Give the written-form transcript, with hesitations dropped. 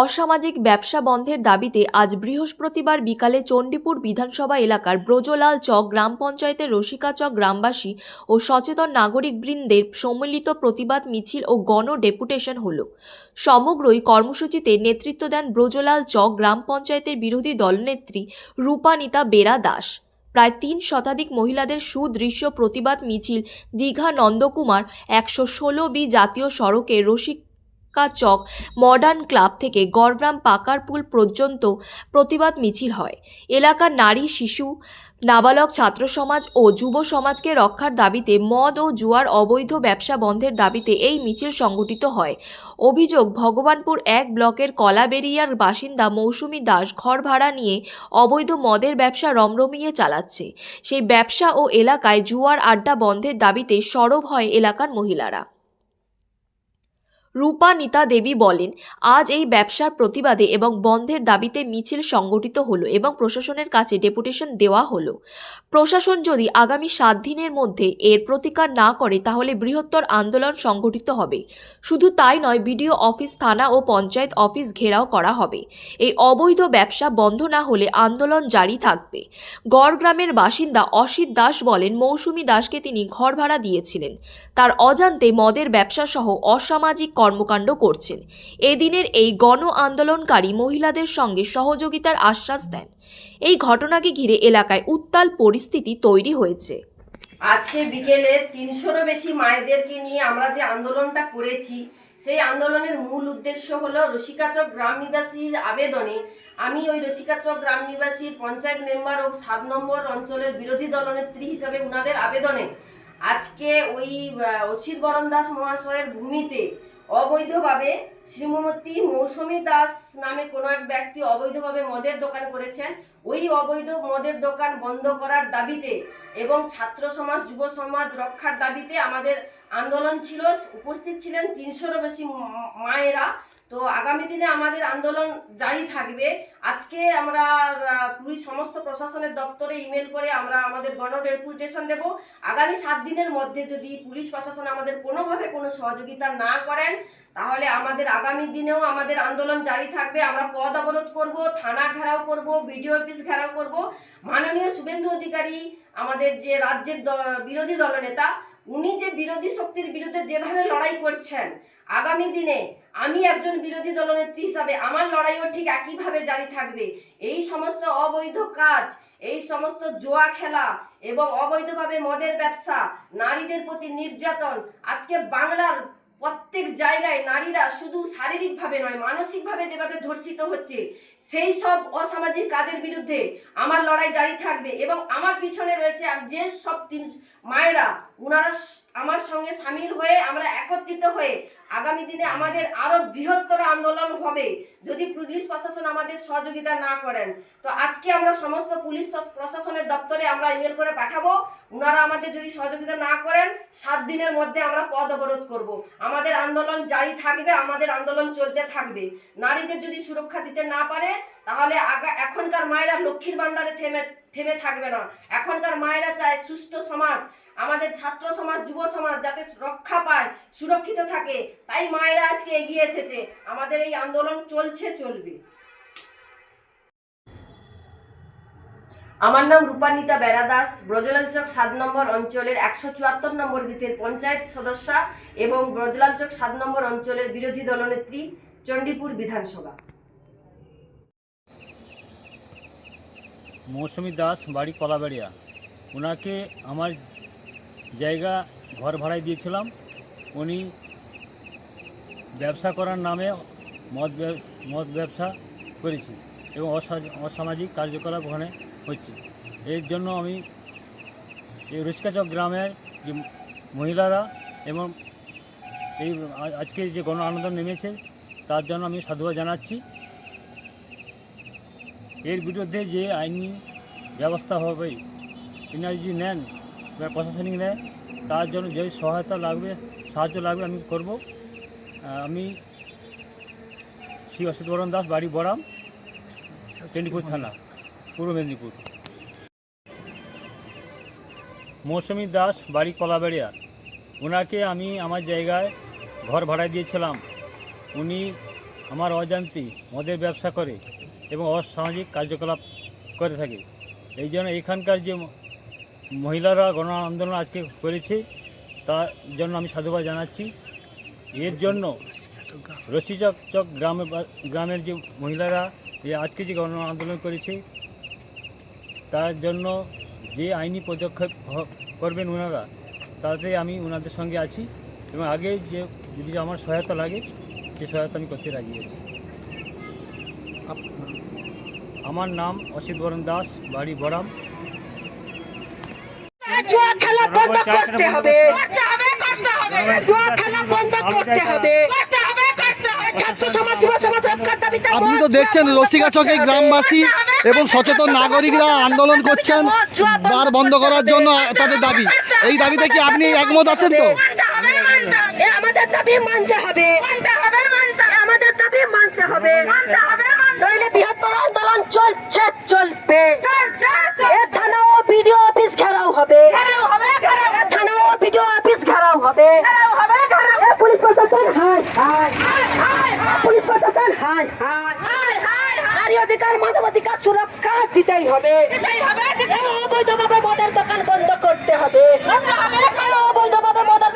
অসামাজিক ব্যবসা বন্ধের দাবিতে আজ বৃহস্পতিবার বিকালে চণ্ডীপুর বিধানসভা এলাকার ব্রজলাল চক গ্রাম পঞ্চায়েতের রসিকা চক গ্রামবাসী ও সচেতন নাগরিকবৃন্দের সম্মিলিত প্রতিবাদ মিছিল ও গণ ডেপুটেশন হল। সমগ্রই কর্মসূচিতে নেতৃত্ব দেন ব্রজলাল চক গ্রাম পঞ্চায়েতের বিরোধী দলনেত্রী রূপানীতা বেরা দাস। প্রায় ৩ শতাধিক মহিলাদের সুদৃশ্য প্রতিবাদ মিছিল দীঘা নন্দকুমার ১১৬ বি জাতীয় সড়কে রসিকা চক মডার্ন ক্লাব থেকে গড়গ্রাম পাকারপুল পর্যন্ত প্রতিবাদ মিছিল হয়। এলাকার নারী, শিশু, নাবালক, ছাত্র সমাজ ও যুব সমাজকে রক্ষার দাবিতে মদ ও জুয়ার অবৈধ ব্যবসা বন্ধের দাবিতে এই মিছিল সংগঠিত হয়। অভিযোগ, ভগবানপুর ১ ব্লকের কলাবেরিয়ার বাসিন্দা মৌসুমী দাস ঘর ভাড়া নিয়ে অবৈধ মদের ব্যবসা রমরমিয়ে চালাচ্ছে। সেই ব্যবসা ও এলাকায় জুয়ার আড্ডা বন্ধের দাবিতে সরব হয় এলাকার মহিলারা। রূপানীতা দেবী বলেন, আজ এই ব্যবসার প্রতিবাদে এবং বন্ধের দাবিতে মিছিল সংগঠিত হলো এবং প্রশাসনের কাছে ডেপুটেশন দেওয়া হলো। প্রশাসন যদি আগামী 7 দিনের মধ্যে এর প্রতিকার না করে তাহলে বৃহত্তর আন্দোলন সংগঠিত হবে। শুধু তাই নয়, বিডিও অফিস, থানা ও পঞ্চায়েত অফিস ঘেরাও করা হবে। এই অবৈধ ব্যবসা বন্ধ না হলে আন্দোলন জারি থাকবে। গড়গ্রামের বাসিন্দা অসিত দাস বলেন, মৌসুমী দাসকে তিনি ঘর ভাড়া দিয়েছিলেন। তার অজান্তে মদের ব্যবসা সহ অসামাজিক কর্মকাণ্ড করছেন। এদিনের এই গণ আন্দোলনকারী মহিলাদের সঙ্গে সহযোগিতার আশ্বাস দেন। এই ঘটনাকে ঘিরে এলাকায় উত্তাল পরিস্থিতি তৈরি হয়েছে। আজকে বিকেলে ৩০০রও বেশি মায়েদেরকে নিয়ে আমরা যে আন্দোলনটা করেছি, সেই আন্দোলনের মূল উদ্দেশ্য হলো রসিকাচক গ্রাম নিবাসীর আবেদনে আমি ওই রসিকাচক গ্রাম নিবাসীর পঞ্চায়েত মেম্বার ও ৭ নম্বর অঞ্চলের বিরোধী দলনেত্রী হিসাবে উনাদের আবেদনে আজকে ওই অসিত বরণ দাস মহাশয়ের ভূমিতে অবৈধভাবে শ্রীমতী মৌসুমী দাস নামে কোনো এক ব্যক্তি অবৈধভাবে মদের দোকান করেছেন। ওই অবৈধ মদের দোকান বন্ধ করার দাবিতে এবং ছাত্র সমাজ, যুব সমাজ রক্ষার দাবিতে আমাদের আন্দোলন ছিল। উপস্থিত ছিলেন ৩০০রও বেশি মায়েরা। তো আগামী দিনে আমাদের আন্দোলন জারি থাকবে। আজকে আমরা পুলিশ সমস্ত প্রশাসনের দপ্তরে ইমেল করে আমরা আমাদের গণ ডেপুটেশন দেব। আগামী 7 দিনের মধ্যে যদি পুলিশ প্রশাসন আমাদের কোনোভাবে কোনো সহযোগিতা না করেন তাহলে আমাদের আগামী দিনেও আমাদের আন্দোলন জারি থাকবে। আমরা পথ অবরোধ করব, থানা ঘেরাও করব, বিডিও অফিস ঘেরাও করব। মাননীয় শুভেন্দু অধিকারী আমাদের যে রাজ্যের বিরোধী দলনেতা, উনি যে বিরোধী শক্তির বিরুদ্ধে যেভাবে লড়াই করছেন, আগামী দিনে আমি একজন বিরোধী দলনেত্রী হিসাবে আমার লড়াইও ঠিক একইভাবে জারি থাকবে। এই সমস্ত অবৈধ কাজ, এই সমস্ত জুয়া খেলা এবং অবৈধভাবে মদের ব্যবসা, নারীদের প্রতি নির্যাতন, আজকে বাংলার প্রত্যেক জায়গায় নারীরা শুধু শারীরিকভাবে নয়, মানসিকভাবে যেভাবে ধর্ষিত হচ্ছে, সেই সব অসামাজিক কাজের বিরুদ্ধে আমার লড়াই জারি থাকবে। এবং আমার পিছনে রয়েছে যে সব মায়েরা, উনারা আমার সঙ্গে সামিল হয়ে আমরা একত্রিত হয়ে আগামী দিনে আমাদের আরো বৃহত্তর আন্দোলন হবে যদি পুলিশ প্রশাসন আমাদের সহযোগিতা না করেন। তো আজকে আমরা সমস্ত পুলিশ প্রশাসনের দপ্তরে আমরা ইমেল করে পাঠাবো। উনারা আমাদের যদি সহযোগিতা না করেন 7 দিনের মধ্যে আমরা পথ অবরোধ করব। আমাদের আন্দোলন জারি থাকবে, আমাদের আন্দোলন চলতে থাকবে। নারীদের যদি সুরক্ষা দিতে না পারে তাহলে এখনকার মায়েরা লক্ষ্মীর ভান্ডারে থেমে থাকবে না। এখনকার মায়েরা চায় সুষ্ঠু সমাজ, আমাদের ছাত্র সমাজ, যুব সমাজ যাতে রক্ষা পায়, সুরক্ষিত থাকে। তাই মায়েরা আজকে এগিয়ে এসেছে। আমাদের এই আন্দোলন চলবে। আমার নাম রূপানীতা বেরা দাস, ব্রজলাল চক ৭ নম্বর অঞ্চলের ১৭৪ নম্বর বুথের পঞ্চায়েত সদস্যা এবং ব্রজলাল চক ৭ নম্বর অঞ্চলের বিরোধী দলনেত্রী, চণ্ডীপুর বিধানসভা। মৌসুমী দাস, বাড়ি কলাবেড়িয়া। ওনাকে আমার জায়গা ঘর ভাড়ায় দিয়েছিলাম। উনি ব্যবসা করার নামে মদ ব্যবসা করেছি এবং অসামাজিক কার্যকলাপ ওখানে হচ্ছে। এর জন্য আমি এই রসিকাচক গ্রামের যে মহিলারা এবং এই আজকে যে গণ আন্দোলন নেমেছে তার জন্য আমি সাধুবাদ জানাচ্ছি। এর বিরুদ্ধে যে আইনি ব্যবস্থা হবে, এনারা যদি নেন বা প্রশাসনিক নেয়, তার জন্য যে সহায়তা লাগবে, সাহায্য লাগবে আমি করব। আমি শ্রী অসিত বরণ দাস, বাড়ি বড়াম, চণ্ডীপুর থানা, পূর্ব মেদিনীপুর। মৌসুমী দাস, বাড়ি কলাবেড়িয়া। ওনাকে আমি আমার জায়গায় ঘর ভাড়া দিয়েছিলাম। উনি আমার অজান্তি মদের ব্যবসা করে এবং অসামাজিক কার্যকলাপ করে থাকে। এই জন্য এখানকার যে মহিলারা গণ আন্দোলন আজকে করেছে তার জন্য আমি সাধুবাদ জানাচ্ছি। এর জন্য রশিচক গ্রামের যে মহিলারা আজকে যে গণ আন্দোলন করেছে তার জন্য যে আইনি পদক্ষেপ করবেন ওনারা, তাতে আমি ওনাদের সঙ্গে আছি এবং আগে যে যদি আমার সহায়তা লাগে সে সহায়তা আমি করতে রাজি আছি। আমার নাম অসিত বরণ দাস, বাড়ি বড়াম। জুয়া খেলা বন্ধ করতে হবে, জুয়া খেলা বন্ধ করতে হবে। ছাত্র সমাজ, যুব সমাজ রক্ষার দাবিতে আপনি তো দেখছেন রসিকাচকে গ্রামবাসী এবং সচেতন নাগরিকরা আন্দোলন করছেন বার বন্ধ করার জন্য তাদের দাবি। এই দাবিতে কি আপনি একমত আছেন? তো আমাদের দাবি মানতে হবে, আমাদের দাবি মানতে হবে, নইলে বৃহত্তর আন্দোলন চলছে, চলবে। এ থানা ও বিডিও অফিস ঘেরাও হবে, থানা ও বিডিও অফিস ঘেরাও হবে। এ পুলিশ প্রশাসন হাই হাই, পুলিশ প্রশাসন হাই হাই। নারী অধিকার, মানব অধিকার সুরক্ষা দিতেই হবে। অবৈধভাবে মদের দোকান বন্ধ করতে হবে, অবৈধভাবে মদের